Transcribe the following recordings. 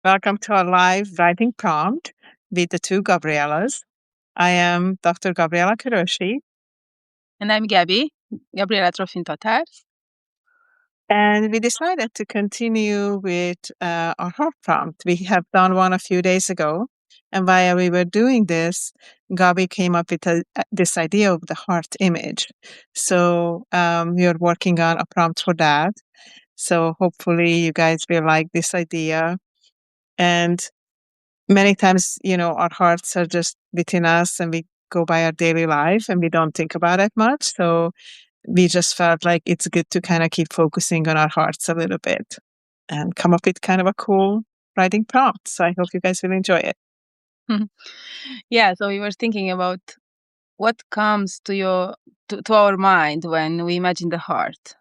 Welcome to our live writing prompt with the two Gabriellas. I am Dr. Gabriella Kiroshi, And I'm Gabriella Trofin-Tatar. and we decided to continue with our heart prompt. We have done one a few days ago, and while we were doing this, Gabi came up with this idea of the heart image. So we are working on a prompt for that. So hopefully you guys will like this idea. And many times, our hearts are just within us and we go by our daily life and we don't think about it much. So we just felt like it's good to kind of keep focusing on our hearts a little bit and come up with kind of a cool writing prompt. So I hope you guys will enjoy it. Yeah, so we were thinking about what comes to our mind when we imagine the heart.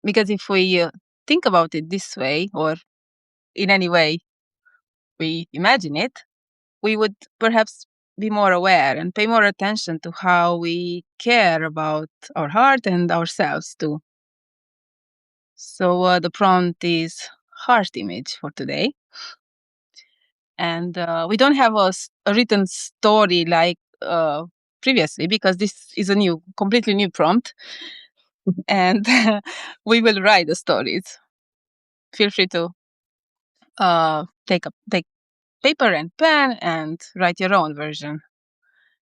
Because if we think about it this way, or in any way we imagine it, we would perhaps be more aware and pay more attention to how we care about our heart and ourselves too. So the prompt is heart image for today. And we don't have a written story like previously, because this is a completely new prompt. And we will write the stories. Feel free to take paper and pen and write your own version.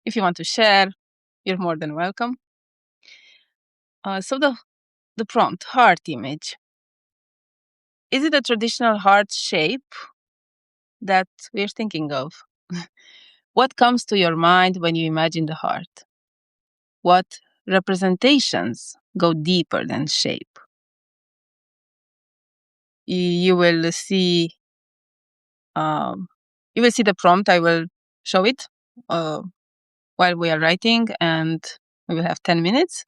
If you want to share, you're more than welcome. So the prompt, heart image. Is it a traditional heart shape that we're thinking of? What comes to your mind when you imagine the heart? What representations go deeper than shape? You will see. You will see the prompt. I will show it while we are writing, and we will have 10 minutes.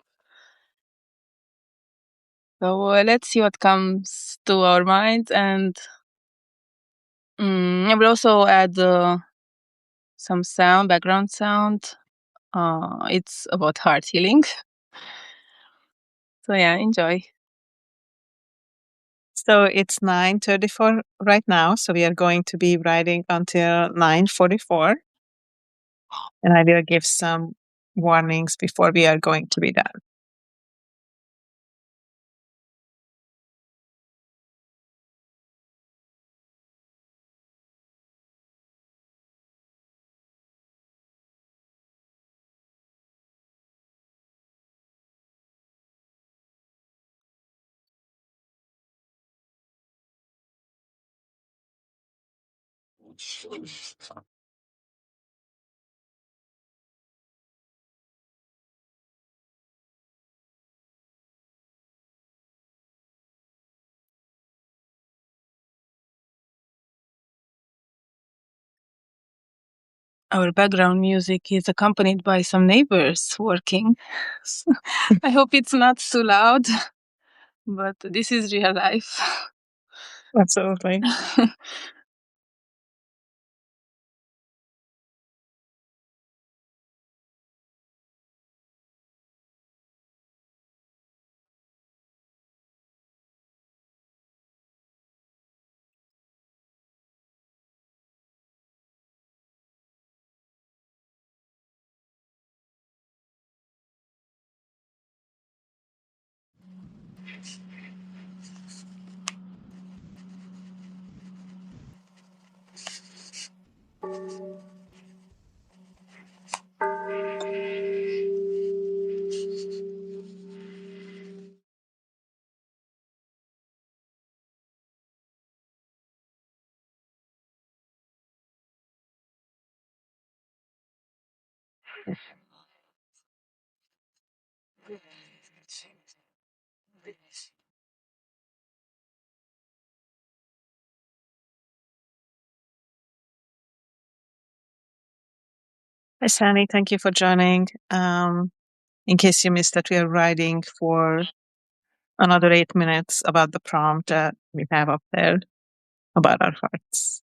So let's see what comes to our minds, and I will also add some background sound. It's about heart healing. So yeah, enjoy. So it's 9:34 right now. So we are going to be writing until 9:44. And I will give some warnings before we are going to be done. Our background music is accompanied by some neighbors working. I hope it's not too loud, but this is real life. Absolutely. Hi, Sani. Thank you for joining. In case you missed that, we are writing for another 8 minutes about the prompt that we have up there about our hearts.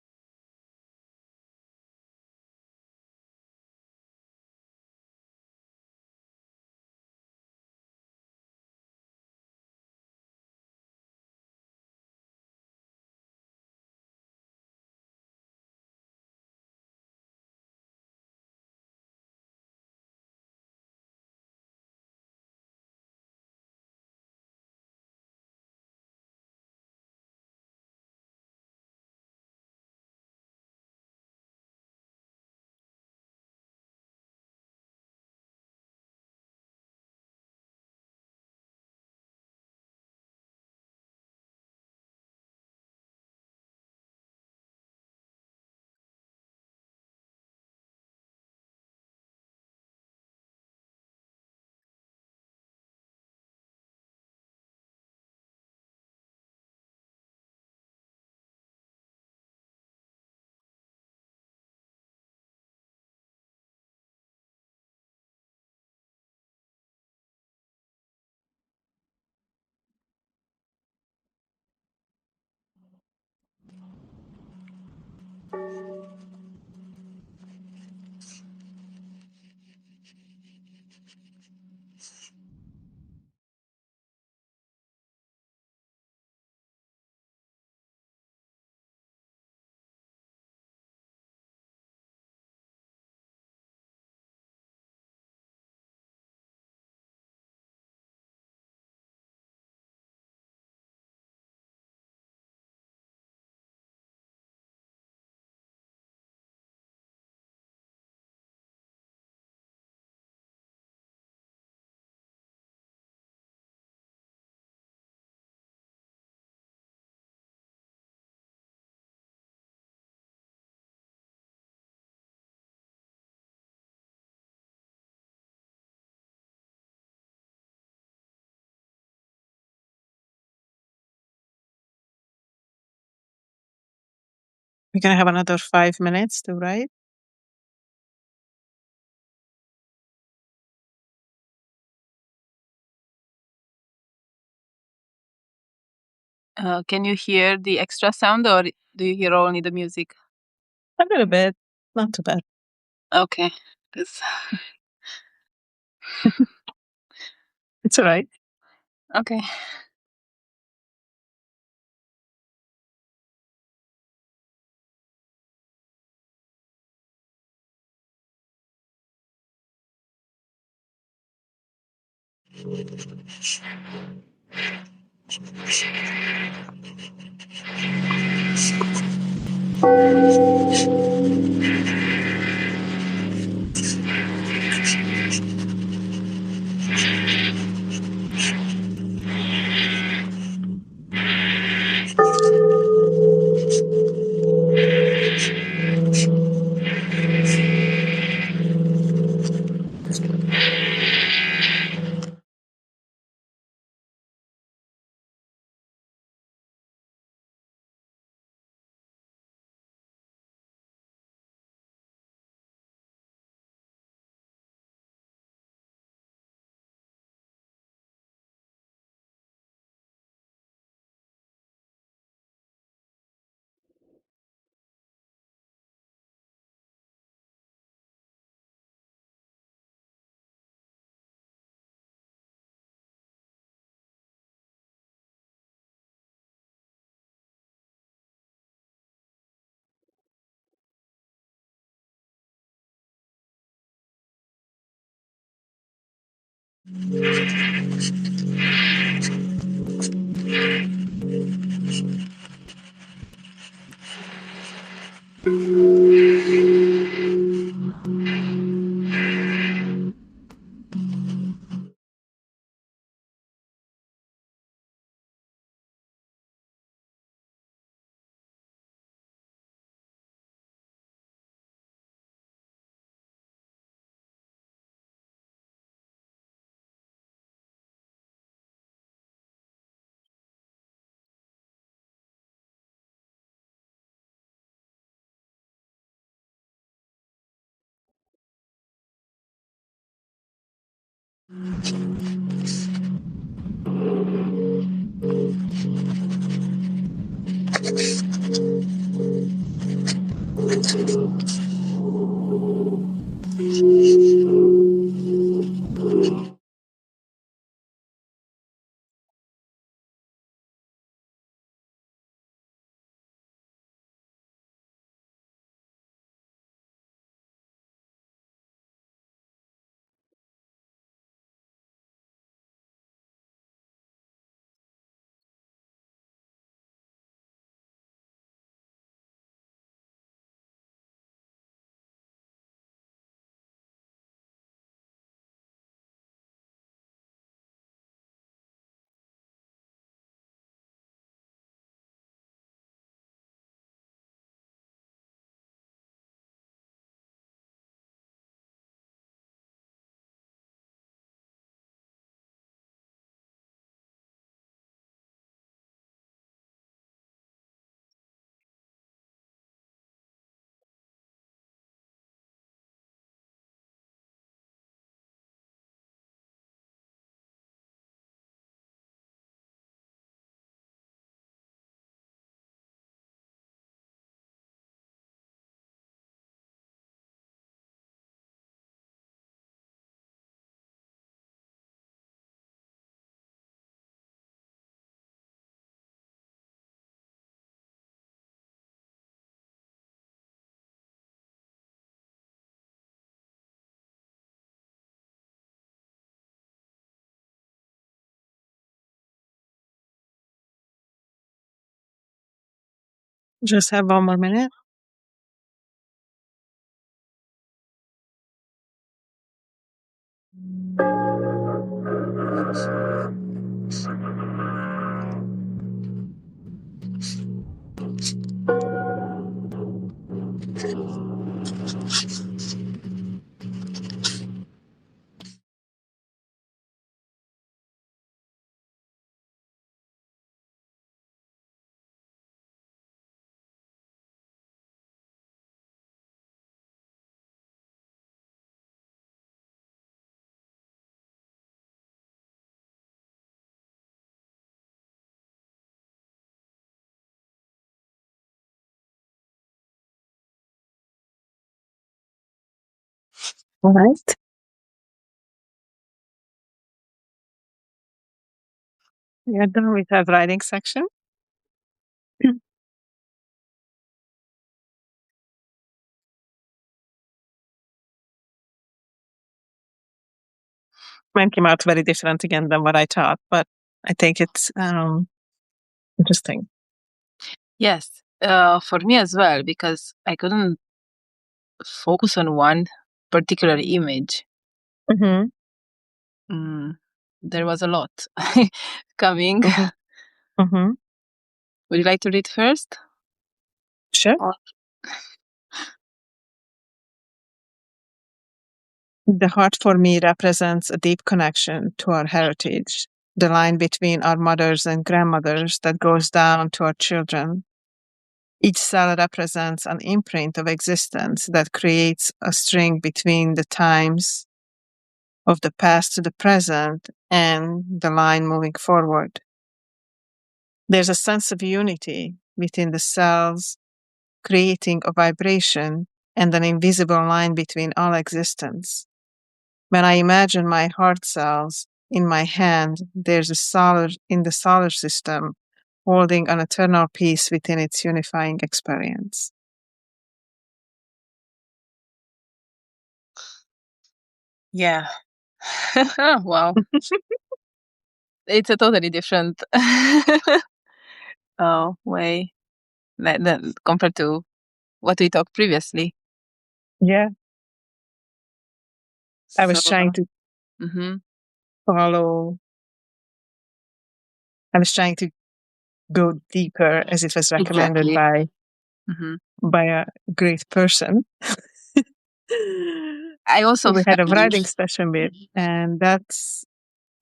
We're going to have another 5 minutes to write. Can you hear the extra sound, or do you hear only the music? A little bit, not too bad. Okay. 'Cause- It's all right. Okay. Just have one more minute. All right. You're done with our writing section. Mine came out very different again than what I thought, but I think it's interesting. Yes, for me as well, because I couldn't focus on one particular image. Mm-hmm. Mm, there was a lot coming. Mm-hmm. Mm-hmm. Would you like to read first? Sure. Or- The heart for me represents a deep connection to our heritage, the line between our mothers and grandmothers that goes down to our children. Each cell represents an imprint of existence that creates a string between the times of the past to the present and the line moving forward. There's a sense of unity within the cells, creating a vibration and an invisible line between all existence. When I imagine my heart cells in my hand, there's a solar in the solar system holding an eternal peace within its unifying experience. Yeah. Wow. It's a totally different way than compared to what we talked previously. Yeah, I So, was trying to mhm, follow, I was trying to go deeper as it was recommended exactly. Mhm. by a great person. I also We had a felt, writing session with, and that's,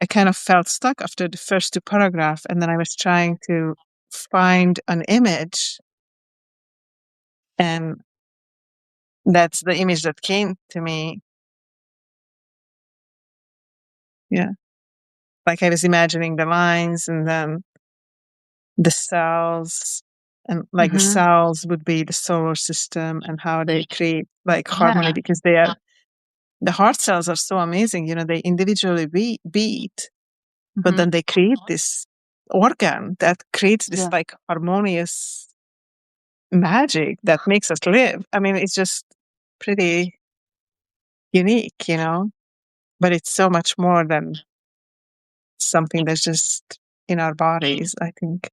I kind of felt stuck after the first two paragraphs, and then I was trying to find an image, and that's the image that came to me. Yeah, like I was imagining the lines, and then the cells, and like the mhm, cells would be the solar system and how they create like harmony yeah. because they are the heart cells are so amazing. You know, they individually beat, but Mhm, then they create this organ that creates this yeah. like harmonious magic that makes us live. I mean, it's just pretty unique, you know, but it's so much more than something that's just in our bodies, I think.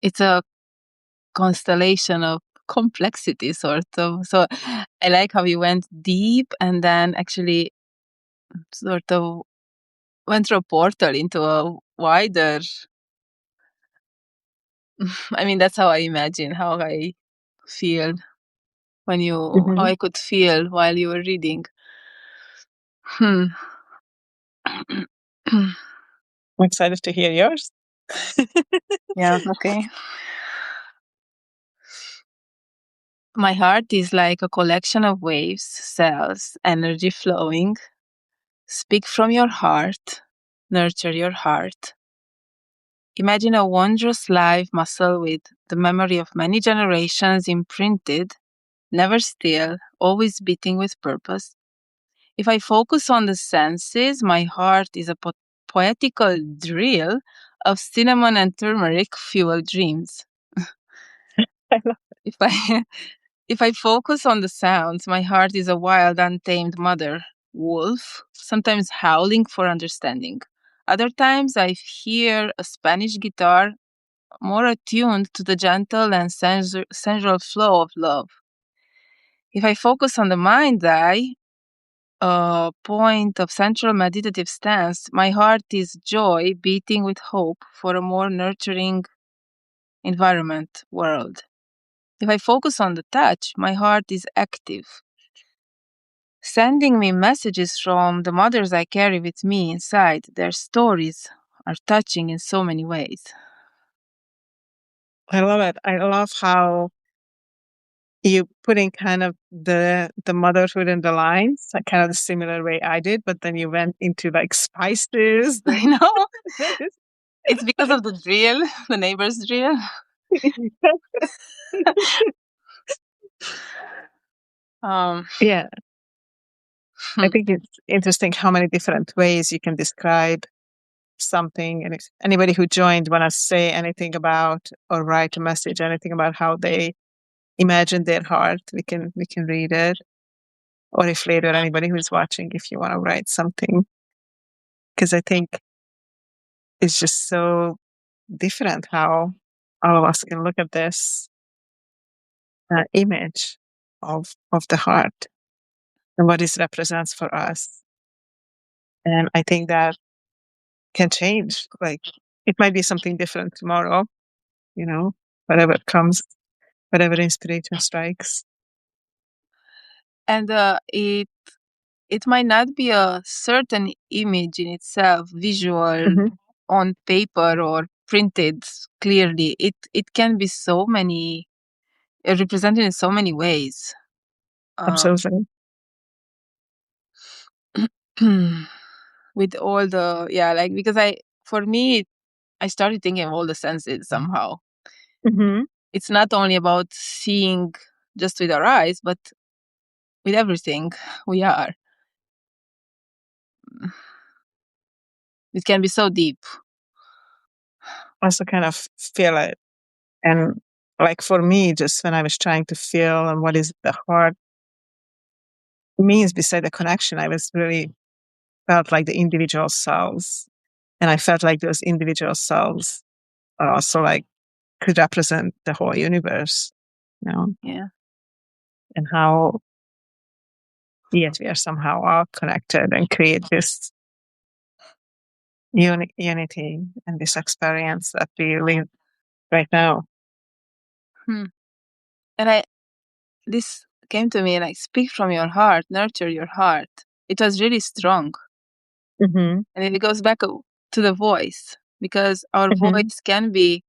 It's a constellation of complexity, sort of. So I like how you went deep and then actually sort of went through a portal into a wider. I mean, that's how I imagine how I feel how Hmm. I could feel while you were reading. Hmm. I'm excited to hear yours. Yeah, okay. My heart is like a collection of waves, cells, energy flowing. Speak from your heart, nurture your heart. Imagine a wondrous live muscle with the memory of many generations imprinted, never still, always beating with purpose. If I focus on the senses, my heart is a poetical drill of cinnamon and turmeric fueled dreams. I love If I if I focus on the sounds, my heart is a wild, untamed mother wolf, sometimes howling for understanding. Other times I hear a Spanish guitar more attuned to the gentle and sensual flow of love. If I focus on the mind's eye, a point of central meditative stance, my heart is joy beating with hope for a more nurturing environment world. If I focus on the touch, my heart is active, sending me messages from the mothers I carry with me inside. Their stories are touching in so many ways. I love it. I love how you put in kind of the motherhood in the lines, like kind of the similar way I did, but then you went into like spices. I know. It's because of the drill, the neighbor's drill. Um, Yeah, I think it's interesting how many different ways you can describe something. And if anybody who joined want to say anything about or write a message, anything about how they imagine their heart, we can read it. Or if later anybody who's watching, if you want to write something, because I think it's just so different how all of us can look at this image of the heart and what it represents for us. And I think that can change. Like it might be something different tomorrow, you know, whatever comes, whatever inspiration strikes. And it might not be a certain image in itself, visual Hmm. on paper or printed clearly. It can be so many represented in so many ways. Absolutely. With all the like because for me I started thinking of all the senses somehow. Hmm. It's not only about seeing just with our eyes, but with everything we are. It can be so deep. Also kind of feel it. And like for me, just when I was trying to feel and what is the heart means beside the connection, I was really felt like the individual cells. And I felt like those individual cells are also like could represent the whole universe, you know, Yeah. and how yet we are somehow all connected and create this unity and this experience that we live right now. Hmm. And this came to me like speak from your heart, nurture your heart. It was really strong. Hmm. And it goes back to the voice because our Hmm. voice can be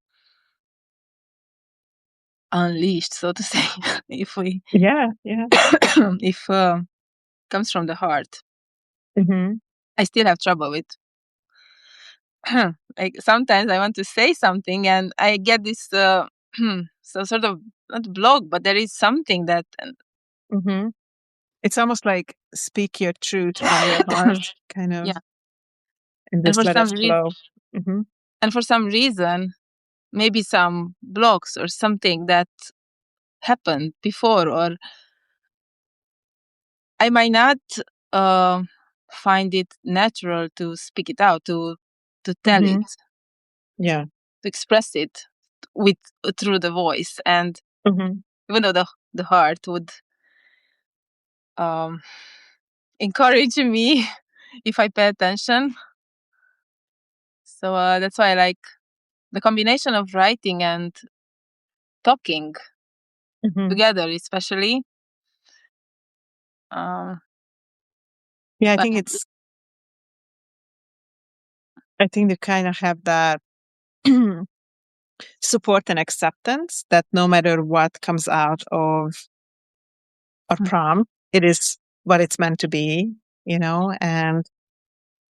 unleashed, so to say, if we Yeah, yeah. if comes from the heart. Hmm. I still have trouble with like sometimes I want to say something and I get this so sort of not block, but there is something that Hmm. It's almost like speak your truth from your heart, kind of, yeah, and and just let it flow. Hmm. for some reason maybe some blocks or something that happened before, or I might not uh, find it natural to speak it out, to tell it, Hmm. Yeah. to express it with through the voice. And Hmm. even though the heart would um, encourage me if I pay attention. So that's why I like the combination of writing and talking Hmm. together, especially. Um, Yeah, but I think they kind of have that support and acceptance that no matter what comes out of our prompt, it is what it's meant to be, you know, and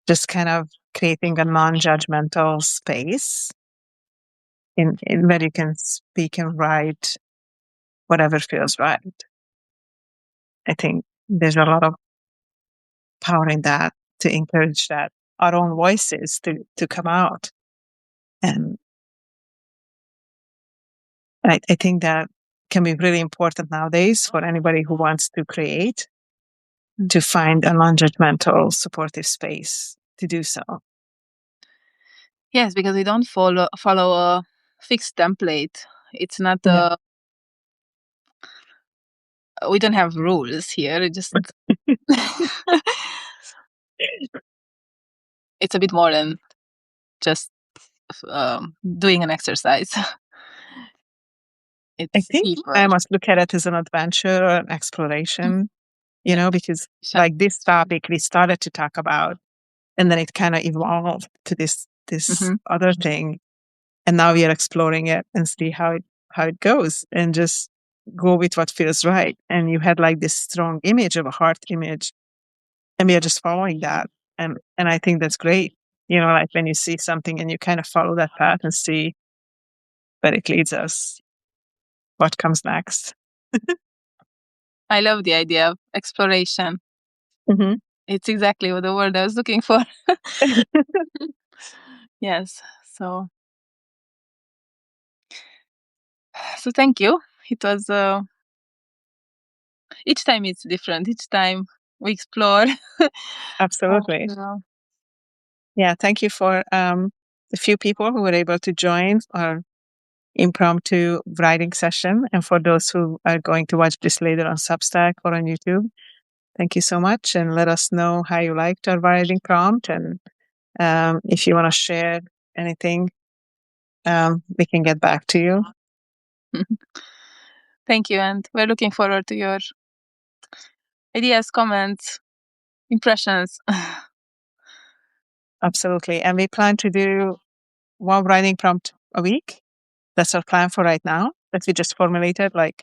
just kind of creating a non-judgmental space in where you can speak and write whatever feels right. I think there's a lot of power in that to encourage that our own voices to come out. And I think that can be really important nowadays for anybody who wants to create to find a non-judgmental supportive space to do so. yes, because we don't follow a fixed template. It's not Yeah. we don't have rules here. It just it's a bit more than just doing an exercise. I It's think I deeper. must look at it as an adventure or an exploration, you know, because like this topic we started to talk about and then it kind of evolved to this Mm-hmm. other thing. And now we are exploring it and see how it goes and just go with what feels right. And you had like this strong image of a heart image and we are just following that. And I think that's great. You know, like when you see something and you kind of follow that path and see where it leads us, what comes next. I love the idea of exploration. Hmm. It's exactly what the word I was looking for. Yes. So thank you. It was each time it's different. Each time we explore. Absolutely. Yeah, thank you for the few people who were able to join our impromptu writing session, and for those who are going to watch this later on Substack or on YouTube. Thank you so much, and let us know how you liked our writing prompt, and if you want to share anything, we can get back to you. Thank you, and we're looking forward to your ideas, comments, impressions. Absolutely, and we plan to do one writing prompt a week. That's our plan for right now, that we just formulated like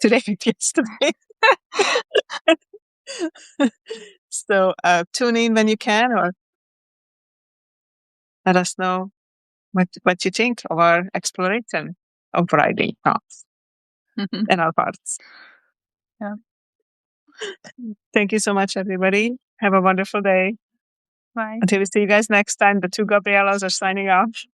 today, yesterday. So tune in when you can, or let us know what you think of our exploration of writing prompts and our parts. Yeah. Thank you so much, everybody. Have a wonderful day. Bye. Until we see you guys next time, the two Gabriellas are signing off.